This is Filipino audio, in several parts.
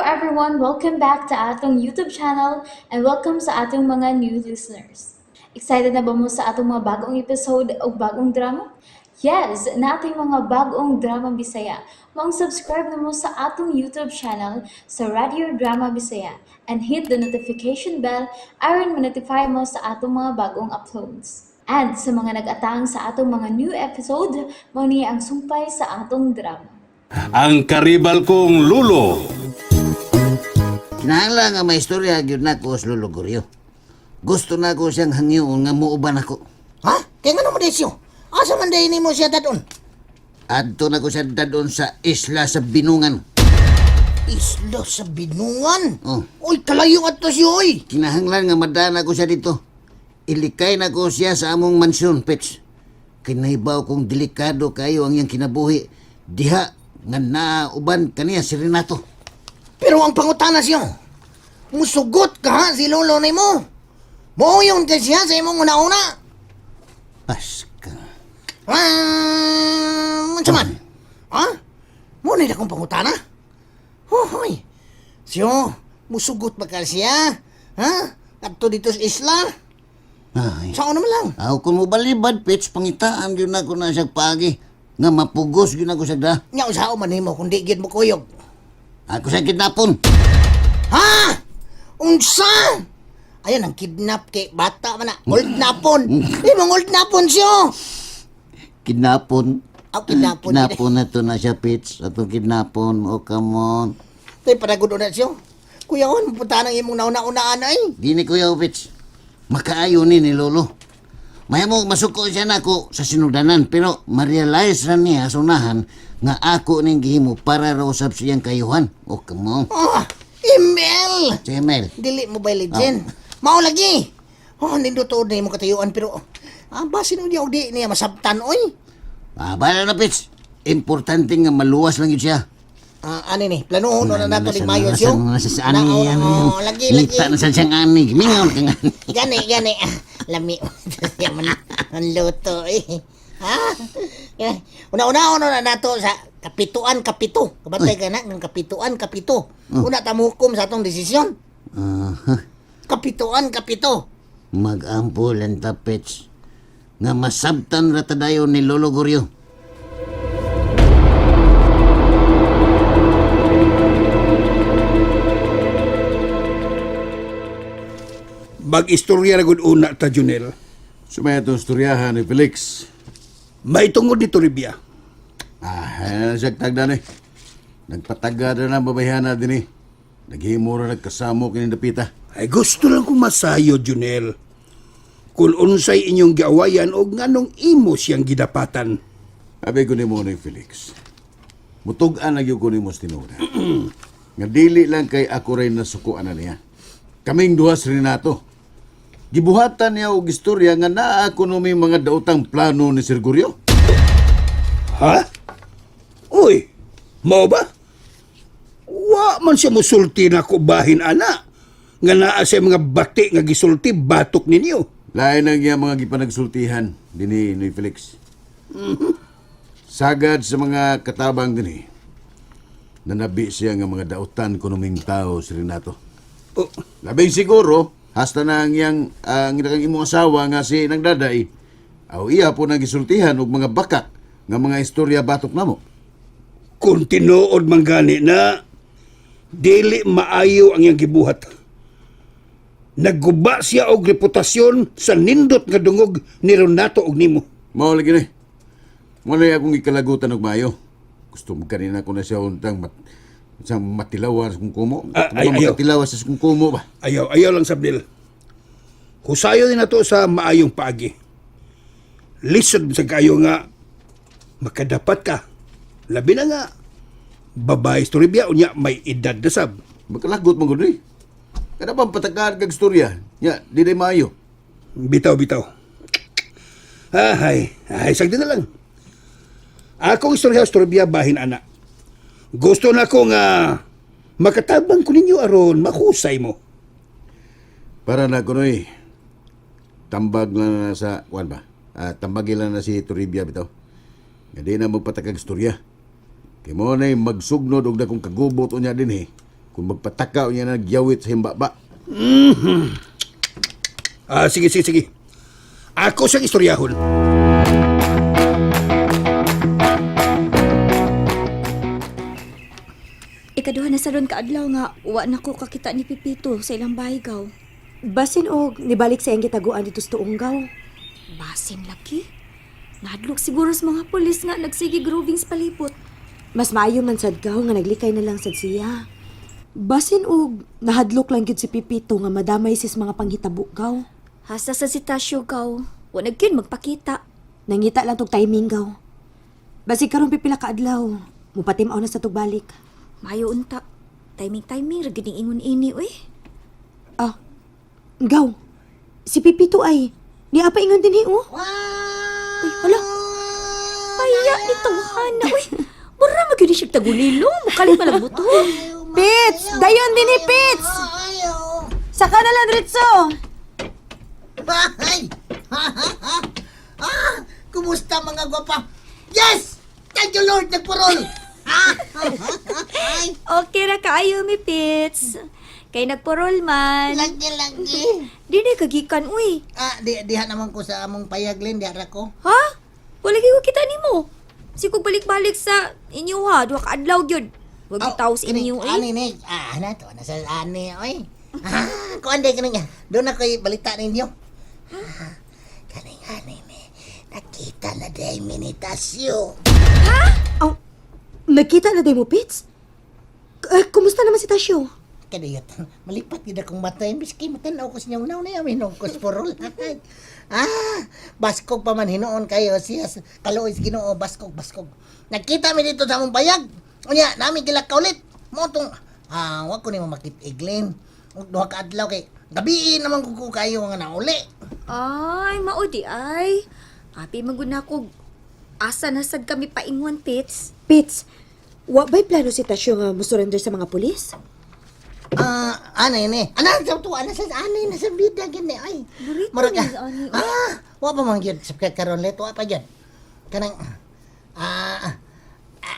everyone, welcome back to atong YouTube channel and welcome sa atong mga new listeners. Excited na ba mo sa atong mga bagong episode o bagong drama? Yes, na ating mga bagong drama Bisaya. Mag-subscribe na mo sa atong YouTube channel sa Radio Drama Bisaya and hit the notification bell aron ma-notify mo sa atong mga bagong uploads. And sa mga nag-atang sa atong mga new episode, mo niya ang sumpay sa atong drama. Ang karibal kong lulo. Kinahanglan nga may istorya gyud nako sa Lolo Goryo. Gusto na ko siyang hangyoon nga muuban ako. Ha? Kaya nga naman desyo. Asa man dahin mo siya dadon? Adto na ko siya dadon sa isla sa Binungan. Isla sa Binungan? Oh. Uy, kalayo at to siya, oy. Kinahanglan nga madana ko siya dito. Ilikay na ko siya sa among mansyon, Pets. Kinahibaw kong delikado kayo ang iyang kinabuhi. Diha nga nauban kaniya si Renato. Pero ang pangutana siya, musugot ka ha si lolo ni mo. Moyon ka siya sa imong una-una. Paska. Mansaman? Ha? Muna na kong pangutana? Hoy, siya, musugot ba ka siya? Ha? Ato dito sa isla? Ay. Saan naman lang? Aw kung mo balibad, Pets, pangitaan yun ako na siya pagi. Nga mapugos yun ako siya da. Nga usao man mo kung di gid mo kuyog. Ako siya kidnapon. Ha? Unsa? Ayan ang kidnap kay bata man na. Old napon. Imong old napon siya. Kidnapon. Kidnapon. Kidnapon na to na siya, Pits. Atong kidnapon. Oh, come on. Tay paragod na siya. Kuya on, punta nang imong nauna-unaan ay. Di ni Kuya Pits. Makaayo ni Lolo. Maya mo masuko siya na ako sa sinudanan. Pero ma-realize ra niya sa unahan nga ako ning gihimo para raw usab siyang kayuhan. Oh, come on. Email. Si Emel. Dili Mobile Legend. Mao lagi. Nindo to na mo katayuan pero basin mo di niya masabtan oy. Bala na, Pits. Importante nga maluwas lang yun siya. Ani ni, planuhon na nato ni Mayo siyo. Sa ani, lagi. Ngita na sa siyang ani. Mingaw ka nga. Gani. Lami. Yaman ang luto eh. Ha? Una na nato sa kapituan. Kabatay ka na ng kapituan. Una tamukom sa atong desisyon. Kapituan. Mag-ampul ang tapets nga masabtan ratadayo ni Lolo Goryo. Mag-istorya na gud una ta, Junel. Sumaya itong istoryahan ni Felix. May tungod ni Toribia. Ayan na siya tagdan eh. Nagpataga na ng babayhana din eh. Naghimo na nagkasamo kinindapita. Ay gusto lang kong masayo, Junel. Kung unsay inyong giawayan o nganong imo siyang gidapatan. Sabi ko ni mo ni Felix. Mutug-an na ko ni mo tinura. Nga dili lang kay ako rin nasukuan na niya. Kaming duhas rin nato. Gibuhatan niya og istorya nga naa ako no may mga daotang plano ni Sir Goryo. Ha? Uy, mao ba? Wa man siya musulti na ko bahin ana. Nga naa siya mga bati nga gisulti batok ninyo. Lain ang iya mga gipanagsultihan din ni Felix. Sagad sa mga katabang din nanabi siya nga mga daotan kunuming tao si Renato. Oh, Labing siguro, hasta na ang imong asawa nga si Nang Daday, aw iya po nagisultihan og mga bakak nga mga istorya batok namo. kung tinuod man gani na dili maayo ang iyang gibuhat. Nagguba siya og reputasyon sa nindot nga dungog ni Renato og nimo. Mao lagi ni. Mo na akong ikalagutan og maayo. Gusto mo kanina ko na siya untang matilawan sa kung kumo. Ayaw. Matilawan sa kung kumo ba? Ayaw lang sabdil. Husayo din nato sa maayong paagi. Lisod sa kayo nga makadapat ka. Labi na nga babae storibya unya may edad na sab. Magkalagot mo gud ni. Kada bang patagaan kag istorya? Ya, di day maayo. Bitaw. Ay, sagdi na lang. Akong istorya bahin ana. Gusto na ko nga makatabang ko ninyo aron mahusay mo. Para na ko noy. Tambag lang na sa kuan ba? Tambagin lang na si Toribia bitaw. Nga di na magpatakag istorya. Kay mo na magsugnod og dakong kagubot unya din kung magpatakaw niya na nagyawit sa himbaba. Sige, sige, sige. Ako siyang istoryahon. Ikaduha na sa ron kaadlaw nga wa na ko kakita ni Pipito sa ilang bahigaw. Basin og nibalik sa iyang gitaguan dito sa tuunggaw. Basin laki. Nahadlok siguro sa mga pulis nga nagsigi groving sa palipot. Mas maayo man sad gaw nga naglikay na lang sad siya. Basin og nahadlok lang gyud si Pipito nga madamay sis mga panghitabo gaw. Hasta sa sitasyo gaw, wa nagkin magpakita. Nangita lang tog timing gaw. Basig karon pipila ka adlaw, mupatimaw na sa tugbalik. Mayo unta. Timing ra gid ingon ini uy. Ah, gaw. Si Pipito ay ni apa ingon dinhi oh. Uy, hala. Paya ni tawhana uy. Mura magyud siya tagulilo, mukali pa lang buto. Pits, dayon dinhi Pits. Saka na lang diretso. Ay! Kumusta mga gwapa? Yes! Thank you Lord, nagparol! Ay! Okay ra kaayo mi Pits. Kay nagporol man. Lagi. Di na kagikan uy. Diha naman ko sa among payaglin, diha ra ko. Ha? Wala gyud ko kita nimo. Si kog balik-balik sa inyo ha, duha ka adlaw gyud. Wag bitaw sa inyo eh. Ani ni, to, nasa ani, oy. Kuan day kaning doon na ko'y balita ninyo. Kaning ani ni, nakita na day minitasyo. Oh, nakita na day mo Pits? Kumusta naman si Tasyo? Kadayot, malipat gid akong mata, miski matanaw ko sa inyong naw na yamin ko sa porol. Baskog pa man hinoon kayo siya kaluoy sa Ginoo, baskog. Nakita mi dito sa among bayag. Unya, nami gilakaw ulit. Motong wag ko nimo makit-iglin. Ug duha ka adlaw kay gabi naman ko kayo nga nauli. Ay, maudi ay. Happy maguna ko. Asa na sad kami paingon Pits. Pits, wa ba'y plano si Tasyo nga musurrender sa mga pulis? Ano yun eh? Sa tuwa na sa anay na sa bida gini ay. Burrito Murag na sa ani. wa pa man gyud sa karon let wa pa gyud. Kanang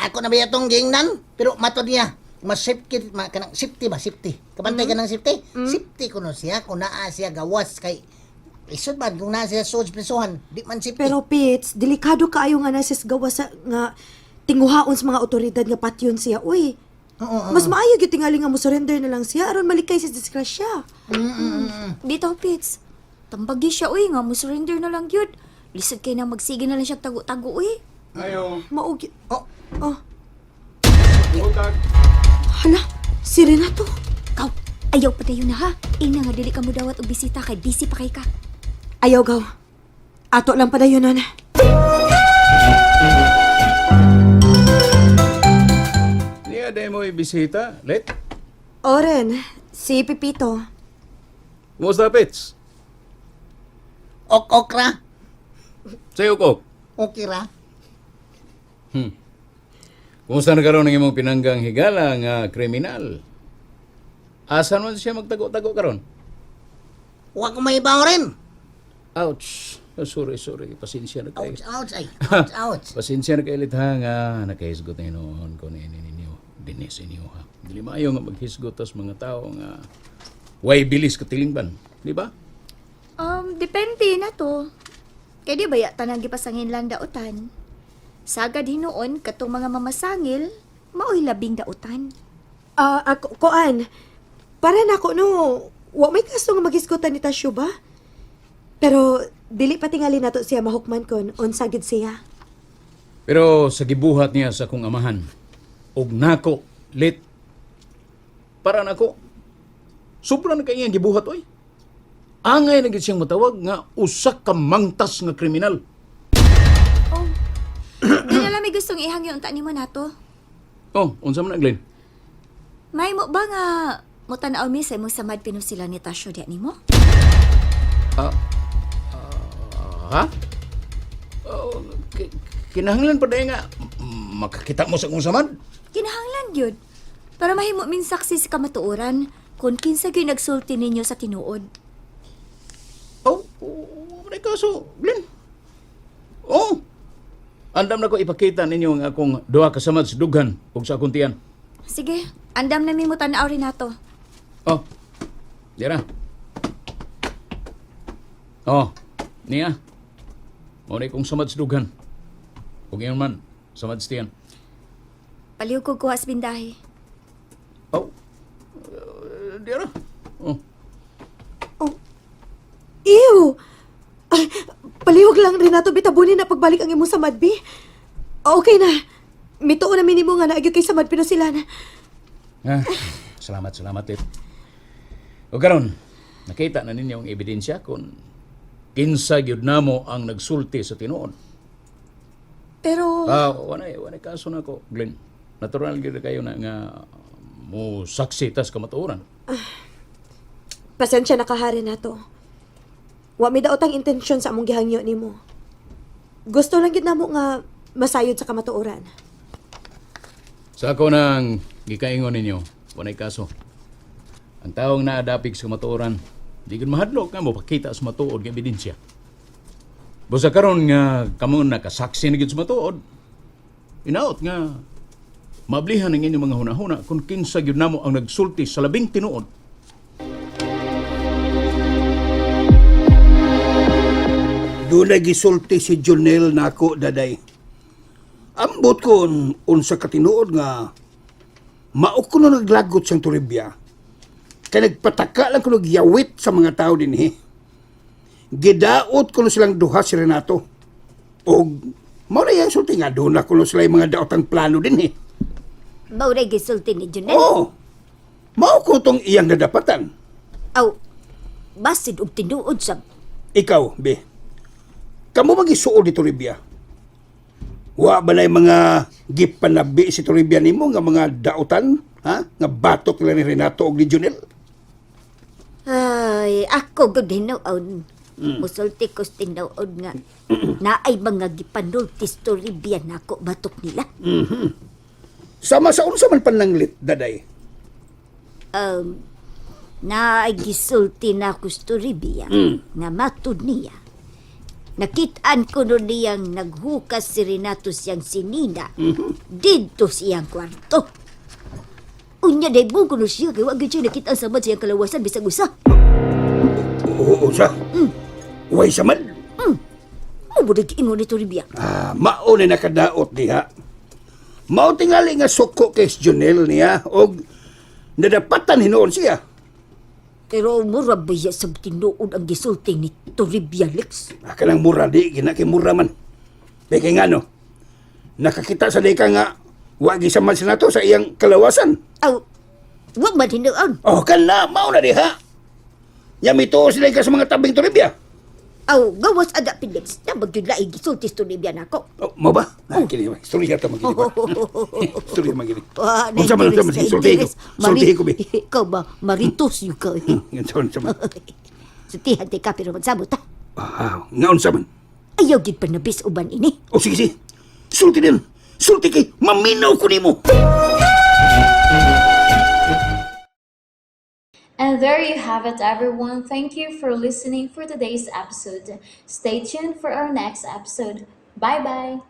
ako na ba itong gingnan pero matod niya mas safety kanang safety. Kabantay ka ng safety? Safety ko no siya kung naa siya gawas kay isod man kung naa siya soj prisuhan di man safety. Pero Pits, delikado kaayo nga nasis gawa sa nga tinguhaon sa mga otoridad nga patyon siya. Uy, mas maayo gyud tingali nga mo surrender na lang siya aron malikay sa disgrasya. Bitaw Pits. Tambagi siya uy nga mo surrender na lang gyud. Lisod kay na magsige na lang siya tago-tago uy. Ayo, Maugi. Oh, butag. Hala, si Renato. Kaw, ayaw pa dayon na ha. Ina nga dili ka mo dawat og bisita kay busy pa kay ka. Ayaw gaw. Ato lang padayonon. Niya day mo ibisita, let. Oren, si Pipito. Kumusta, Pits? okra. Sa'yo, Kok. Okay ra. Kumusta na karon ng imong pinanggang higala nga kriminal? Asan man siya magtago-tago karon? Wa ko maibaw rin. Ouch. Oh, sorry. Pasensya na kayo. Ouch. Pasensya na kayo ulit ha nga nakahisgot na hinoon ko ni ninyo. Dinis inyo ha. Dili maayo nga maghisgot tas mga tao nga way bilis katilingban. Di ba? Depende na to. Kaya di ba yata nang gipasangin lang dautan? Sagad hinoon katong mga mamasangil, maoy labing dautan. Koan, para na ako no, wa may kaso nga magisgutan ni Tasyo ba? Pero, dili pa tingali nato siya mahukman kon, unsa gid siya. Pero sa gibuhat niya sa kong amahan, og nako, lit, para nako, sobra na kanya gibuhat, oy. Angay na gid siyang matawag nga usak ka mangtas nga kriminal. Di na lang may gustong ihangyo unta nimo nato. Oh, unsa man Glenn? May mo ba nga mutanaw mi sa imong samad pinusila ni Tasyo diya nimo? Ha? Oh, kinahanglan pa dahil nga makakita mo sa kong samad? Kinahanglan gyud. Para mahimo min saksi sa kamatuoran kung kinsa gyud nagsulti ninyo sa tinuod. Oh, may kaso, Glenn. Oh, andam na ko ipakita ninyo ang akong duha kasamad sa dughan ug sa akong tiyan. Sige, andam na mi mo tanaw rin nato. Oh, dira. Oh, niya. Muna kong samads dughan. Kung yun man, samads tiyan. Paliw ko kuha sa bindahe. Oh, dira. Oh, Ew! Ay, palihog lang rin nato bitabunin na pagbalik ang imo sa Madbi. Okay na. Mituo na minimo nga naagyo kay sa Madbi na sila na. ah, salamat, Lit. O karon, nakita na ninyo ang ebidensya kung kinsa gyud namo ang nagsulti sa tinuod. Pero, Wanay kaso na ko, Glenn. Natural gyud kayo na nga mo saksi tas kamatuoran. Pasensya na kahari nato. Wa mi daot ang intensyon sa among gihangyo nimo. Gusto lang gid namo nga masayod sa kamatuoran. Sa ako nang gikaingon ninyo, wanay kaso. Ang taong naadapig sa kamatuoran, di gud mahadlok nga mo pakita sa matuod nga ebidensya. Busa karon nga kamo nakasaksi na gid sa matuod. Inaot nga mablihan ang inyong mga hunahuna kung kinsa gyud namo ang nagsulti sa labing tinuod. Doon na gisulti si Jonel nako daday. Ambot ko unsa katinuod nga maok ko na naglagot sang Toribia. Kaya nagpataka lang ko nagyawit sa mga tao din Gidaot ko na silang duha si Renato. O mao na yung sulti nga doon ako sila yung mga daotang plano din Mauray gisulti ni Junel. Oo. Mao ko tong iyang nadapatan. Aw, basid og tinuod sa... Ikaw, Be. Kamu magisuod ni Toribia. Wa ba na yung mga gipanabi si Toribia nimo nga mga daotan? Ha? Nga batok nila ni Renato o ni Junel? Ay, ako gud hinuon. Musulti ko sa tinuod nga. Naay mga gipanultis Toribia nako batok nila. Sama sa unsa man pananglit, daday. Naay gisulti na ko sa Toribia nga matud niya. Nakitaan ko nun niyang naghukas si Renato siyang sinina dito siyang kwarto. Unya day buong kuno siya kaya wag siya nakita sa samad siyang kalawasan bisag usa. Oo, sa? Way samad? Mo di kiingon ni Toribia. Mao na nakadaot diha. Mao tingali nga suko kay Jonel niya og nadapatan hinuon siya. Pero mura ba ya sa tinuod ang gisulti ni Toribia Lex? Kanang mura di ginakimura man. Kay nga no. Nakakita sa deka nga wa gisamad si nato sa iyang kalawasan. Aw, wag man hinuon. Oh, kana mao na diha. Yamito sila ka sa mga tabing Toribia. Aw, gawas ada Lex. Na magyud laing gisulti sa Toribia nako. Oh, mo ba? Kini ba? Storya ta magini ba? Storya magini. Ah, Unsa man sa sulti ko. Sulti ko bi. Ikaw ba, maritos yung ka. Unsa man. Sutihan ti ka pero magsabot ha. Nga unsa man. Ayaw gid panabis uban ini. O sige, sige. Sulti din. Sulti kay maminaw ko nimo. And there you have it, everyone. Thank you for listening for today's episode. Stay tuned for our next episode. Bye bye.